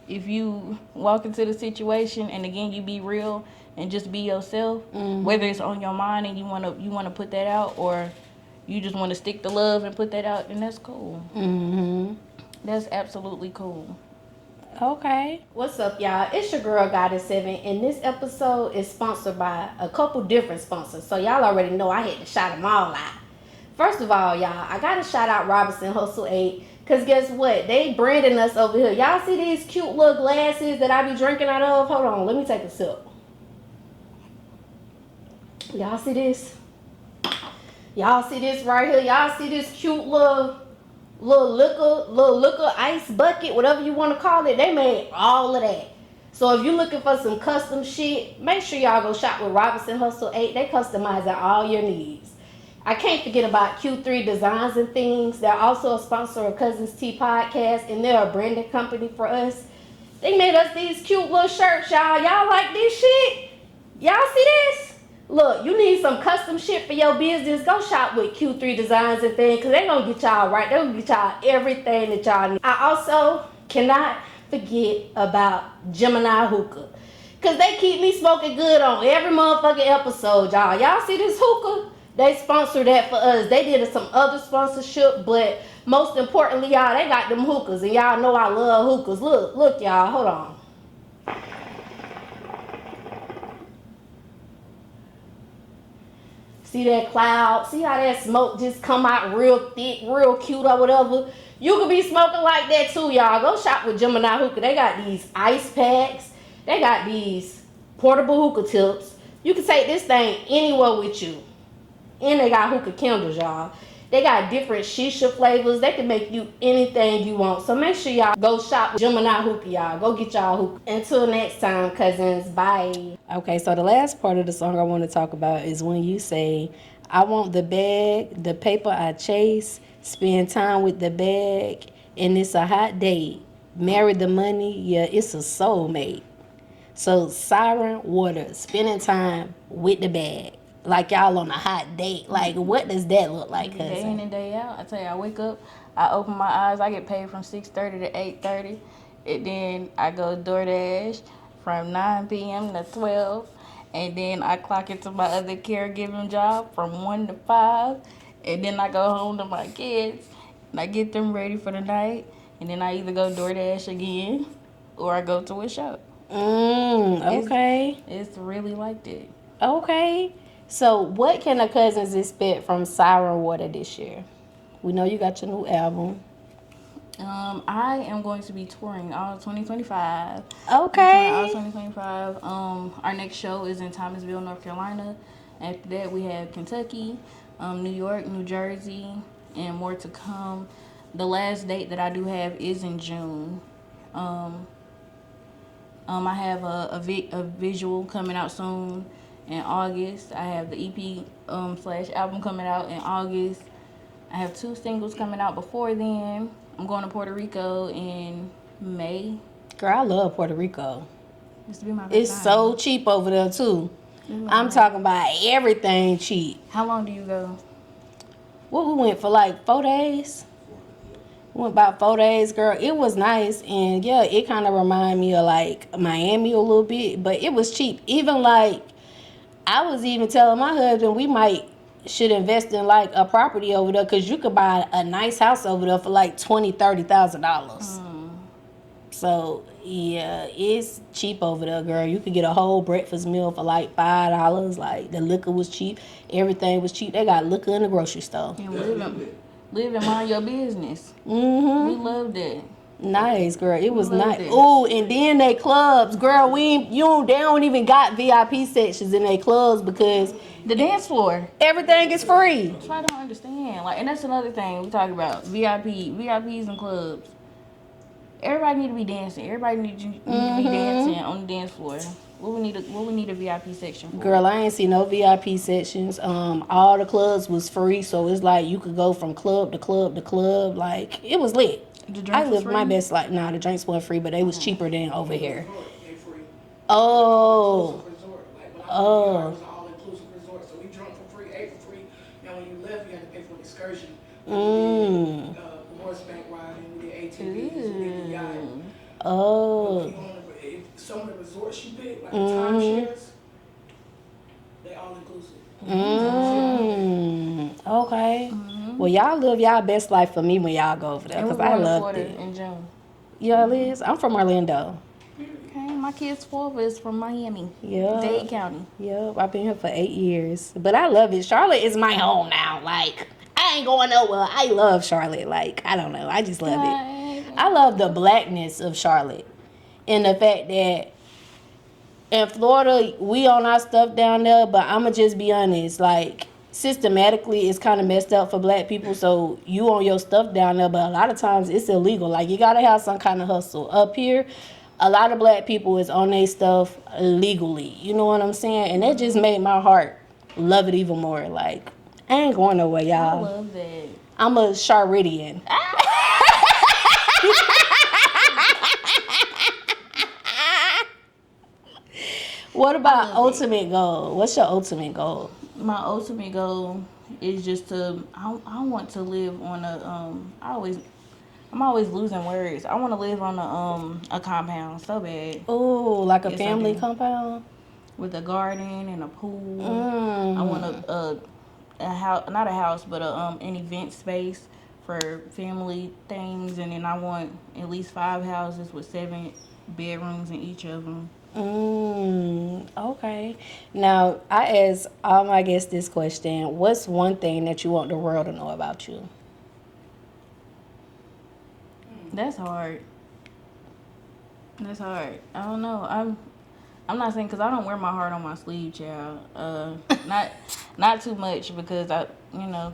you walk into the situation and again you be real and just be yourself, whether it's on your mind and you wanna put that out, or you just want to stick to love and put that out, then that's cool. That's absolutely cool. Okay. What's up, y'all? It's your girl Goddess 7, and this episode is sponsored by a couple different sponsors. So y'all already know I had to shout them all out. First of all, y'all, I gotta shout out Robinson Hustle 8, cause guess what? They branding us over here. Y'all see these cute little glasses that I be drinking out of? Hold on, let me take a sip. Y'all see this? Y'all see this right here? Y'all see this cute little liquor ice bucket, whatever you want to call it? They made all of that. So if you're looking for some custom shit, make sure y'all go shop with Robinson Hustle 8. They customizing all your needs. I can't forget about Q3 Designs and Things. They're also a sponsor of Cuzns Tea Podcast, and they're a branding company for us. They made us these cute little shirts, y'all. Y'all like this shit? Y'all see this? Look, you need some custom shit for your business, go shop with Q3 Designs and Things, because they're going to get y'all right. They're going to get y'all everything that y'all need. I also cannot forget about Gemini Hookah, because they keep me smoking good on every motherfucking episode, y'all. Y'all see this hookah? They sponsored that for us. They did some other sponsorship, but most importantly, y'all, they got them hookahs, and y'all know I love hookahs. Look, y'all, hold on. See that cloud? See how that smoke just come out real thick, real cute or whatever? You could be smoking like that too, y'all. Go shop with Gemini Hookah. They got these ice packs. They got these portable hookah tips. You can take this thing anywhere with you. And they got hookah candles, y'all. They got different shisha flavors. They can make you anything you want. So make sure y'all go shop with Gemini Hookah, y'all. Go get y'all hookah. Until next time, Cuzns. Bye. Okay, so the last part of the song I want to talk about is when you say, I want the bag, the paper I chase, spend time with the bag, and it's a hot date. Marry the money, yeah, it's a soulmate. So Syren Water, spending time with the bag. Like y'all on a hot date. Like, what does that look like, cousin? Day in and day out. I tell you, I wake up, I open my eyes, I get paid from 6:30 to 8:30. And then I go DoorDash from 9 p.m. to 12. And then I clock into my other caregiving job from 1 to 5. And then I go home to my kids and I get them ready for the night. And then I either go DoorDash again or I go to a show. Okay. It's really like that. Okay. So what can the Cuzns expect from Syren Water this year? We know you got your new album. I am going to be touring all 2025. Okay. All 2025. Our next show is in Thomasville, North Carolina. After that, we have Kentucky, New York, New Jersey, and more to come. The last date that I do have is in June. I have a visual coming out soon in August. I have the EP / album coming out in August. I have 2 singles coming out before then. I'm going to Puerto Rico in May. Girl, I love Puerto Rico. It's time. so cheap over there too. I'm talking about everything cheap. How long do you go? Well, we went for like 4 days. We went about 4 days, girl. It was nice, and yeah, it kind of reminded me of like Miami a little bit, but it was cheap. Even like, I was even telling my husband we should invest in like a property over there, because you could buy a nice house over there for like $20,000-$30,000. So yeah, it's cheap over there, girl. You could get a whole breakfast meal for like $5. Like, the liquor was cheap, everything was cheap. They got liquor in the grocery store. And live and mind your business. We loved it. Nice, girl. It was nice. Ooh, and then they clubs, girl. They don't even got VIP sections in their clubs, because the dance floor, everything is free. That's what I don't understand. Like, and that's another thing we talk about. VIPs and clubs. Everybody need to be dancing. Everybody need to be dancing on the dance floor. What we need a VIP section for? Girl, I ain't see no VIP sections. All the clubs was free, so it's like you could go from club to club to club. Like, it was lit. I lived my best life. Nah, the drinks weren't free, but they was cheaper than over here. Oh. All inclusive resort. So we drunk for free, ate for free. Now when you left, you had to pay for an excursion. Horseback riding. We did ATVs, big yacht. Oh. Some of the resorts she picked, like the timeshares, they all inclusive. Okay. Well, y'all live y'all best life for me when y'all go over there, because I loved it. In June. Y'all is? I'm from Orlando. Okay, my kid's father is from Miami. Yeah. Dade County. Yep, I've been here for 8 years. But I love it. Charlotte is my home now. Like, I ain't going nowhere. I love Charlotte. Like, I don't know. I just love it. I love the blackness of Charlotte. And the fact that in Florida, we own our stuff down there, but I'ma just be honest, like, systematically it's kind of messed up for black people, so you own your stuff down there, but a lot of times it's illegal. Like, you gotta have some kind of hustle. Up here, a lot of black people is on their stuff legally, you know what I'm saying? And that just made my heart love it even more. Like, I ain't going nowhere, y'all. I love that. I'm a Charridian. What about ultimate goal? What's your ultimate goal? My ultimate goal is just to, I want to live on a, I'm always losing words. I want to live on a compound so bad. Oh, like a family compound? With a garden and a pool. I want a house, not a house, but an event space for family things. And then I want at least 5 houses with 7 bedrooms in each of them. Okay. Now, I ask all my guests this question. What's one thing that you want the world to know about you? That's hard. I don't know. I'm not saying, because I don't wear my heart on my sleeve, child. Not too much, because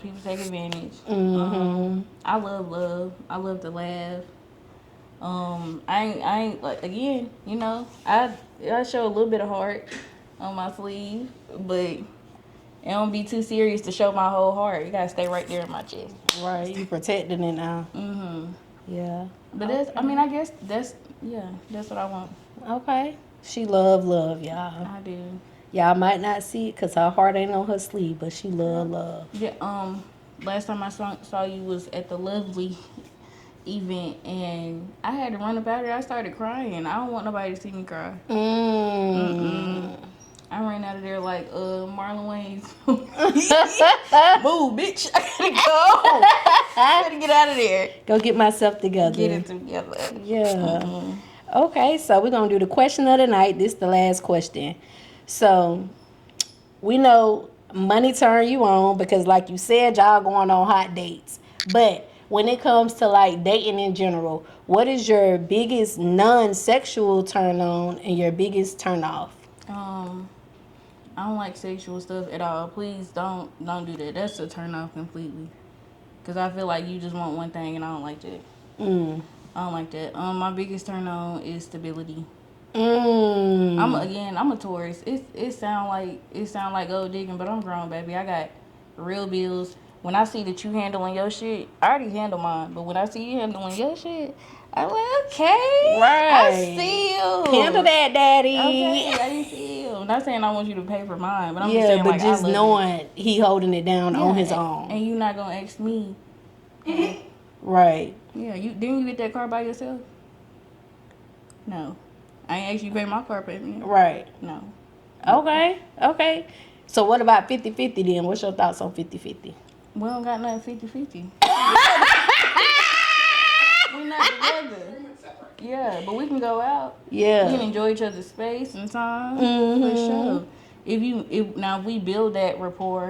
people take advantage. I love love. I love to laugh. I ain't like, again, I show a little bit of heart on my sleeve, but it don't be too serious to show my whole heart. You gotta stay right there in my chest. Right, you protecting it now. Yeah. But I guess that's what I want. Okay. She love, y'all. I do. Y'all might not see it because her heart ain't on her sleeve, but she love. Yeah. Last time I saw you was at the Lovely event, and I had to run up out there. I started crying. I don't want nobody to see me cry. I ran out of there like Marlon Wayans. Move, bitch. I gotta go. I gotta get out of there. Go get myself together. Get it together. Yeah. Okay, so we're gonna do the question of the night. This is the last question. So we know money turn you on because, like you said, y'all going on hot dates. But when it comes to like dating in general, what is your biggest non-sexual turn on and your biggest turn off? I don't like sexual stuff at all. Please don't do that. That's a turn off completely. Cause I feel like you just want one thing, and I don't like that. I don't like that. My biggest turn on is stability. I'm a Taurus. It sound like gold digging, but I'm grown, baby. I got real bills. When I see that you handling your shit, I already handle mine. But when I see you handling your shit, I'm like, okay, right. I see you. Handle that, daddy. Okay, I see you. I'm not saying I want you to pay for mine, but I'm just saying, but like, just I love knowing it. He holding it down on his own. And you not gonna ask me. Right. Yeah, didn't you get that car by yourself? No. I ain't asked you to pay my car payment. Right. No. Okay. So what about 50-50 then? What's your thoughts on 50-50? We don't got nothing 50-50. We're not together. Yeah, but we can go out. Yeah. We can enjoy each other's space and time. For sure. If we build that rapport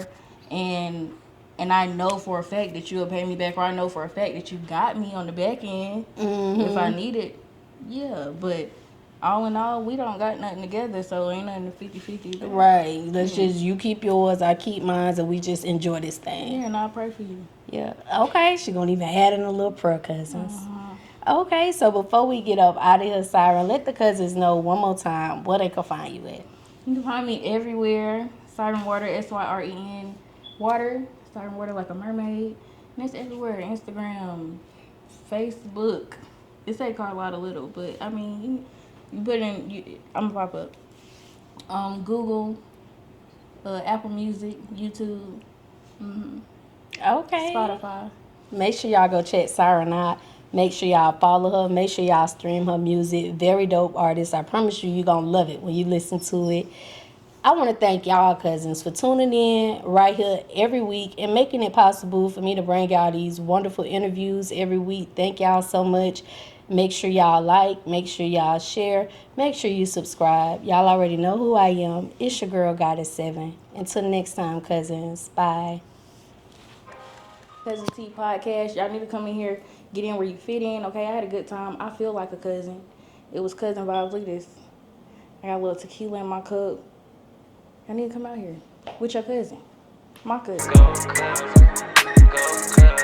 and I know for a fact that you'll pay me back, or I know for a fact that you got me on the back end if I need it, yeah. But all in all, we don't got nothing together, so ain't nothing 50-50. Right. Let's just, you keep yours, I keep mine, and we just enjoy this thing. Yeah, and I'll pray for you. Yeah. Okay. She gonna even add in a little prayer, Cuzns. Okay. So before we get up out of here, Syren, let the Cuzns know one more time where they can find you at. You can find me everywhere. Syren Water, Syren Water. Syren Water like a mermaid. And it's everywhere. Instagram, Facebook. It say Carlotta Little, but I mean, you put in, I'm gonna pop up. Google, Apple Music, YouTube, Okay. Spotify. Make sure y'all go check Syren out. Make sure y'all follow her. Make sure y'all stream her music. Very dope artist. I promise you, you're going to love it when you listen to it. I want to thank y'all Cuzns for tuning in right here every week and making it possible for me to bring y'all these wonderful interviews every week. Thank y'all so much. Make sure y'all like, make sure y'all share, make sure you subscribe. Y'all already know who I am. It's your girl Goddess 7. Until next time, Cuzns. Bye. Cousin T podcast. Y'all need to come in here, get in where you fit in. Okay, I had a good time. I feel like a cousin. It was cousin vibes. Look at this. I got a little tequila in my cup. I need to come out here with your cousin. My cousin. Go, Cuzn. Go, Cuzn.